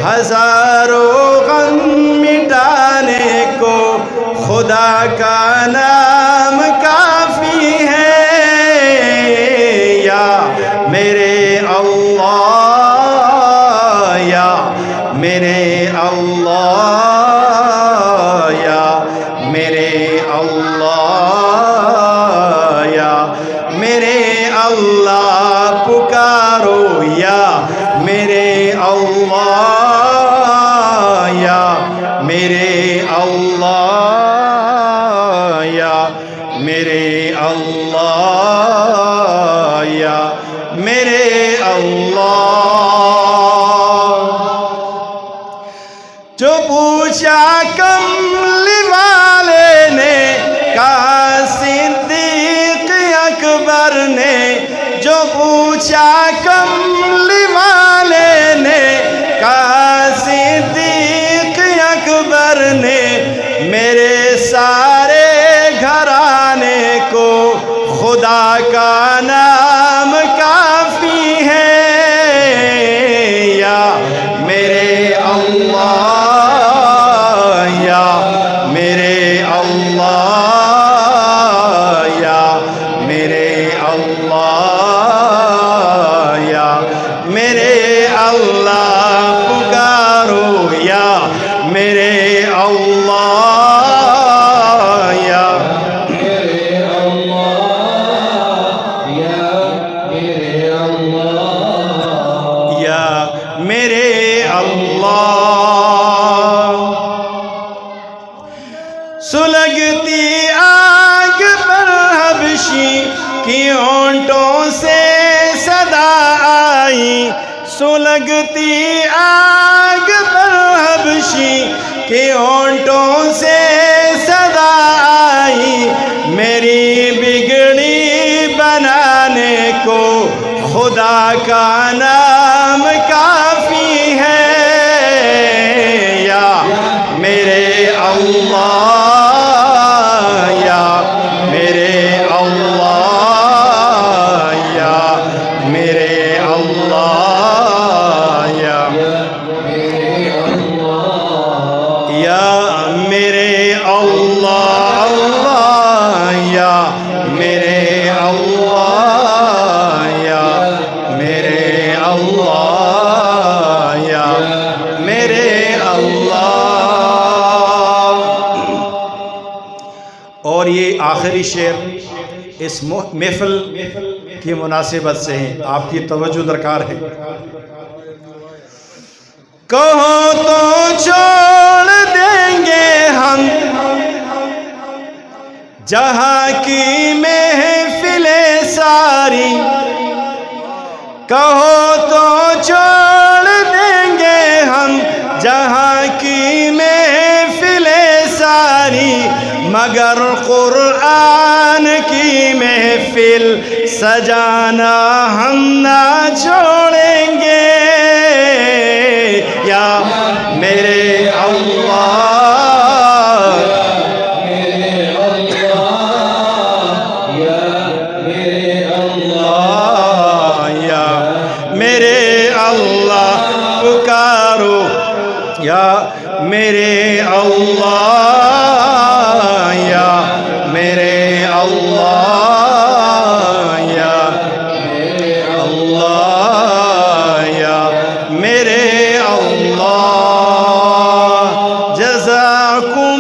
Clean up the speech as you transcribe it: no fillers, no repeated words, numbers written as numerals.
ہزاروں غم مٹانے کو خدا کا نام کافی ہے یا میرے اللہ یا میرے اللہ یا میرے اللہ یا میرے اللہ پکارو یا میرے اللہ یا میرے اللہ یا میرے اللہ یا میرے اللہ جو پوچھا کملی والے نے کہا صدیق اکبر نے جو پوچھا کملی والے نے کہا صدیق اکبر نے میرے سارے گھرانے کو خدا کا نام کافی ہے یا میرے اللہ یا میرے اللہ یا میرے اللہ یا میرے اللہ پکارو یا میرے اللہ یا میرے اللہ یا میرے اللہ یا میرے اللہ سلگتی آگ پر حبشی کی ہونٹوں سے صدا آئی سلگتی آگ پر حبشی کی ہونٹوں سے صدا آئی میری بگڑی بنانے کو خدا کا نام کافی ہے یا میرے اللہ یا میرے اللہ یا میرے اللہ یا یا میرے اللہ اللہ یا میرے اللہ یا میرے اللہ یا میرے اللہ اور یہ آخری شعر اس محفل کی مناسبت سے ہیں آپ کی توجہ درکار ہے کہو تو چھوڑ دیں گے ہم جہاں کی محفلیں ساری کہو تو چھوڑ دیں گے ہم جہاں کی محفلیں ساری مگر قرآن کی محفل سجانا ہم نہ چھوڑیں گے یا میرے اللہ میرے اللہ یا میرے اللہ یا میرے اللہ پکارو یا میرے اللہ یا میرے اللہ یا میرے اللہ یا میرے اللہ جزاکم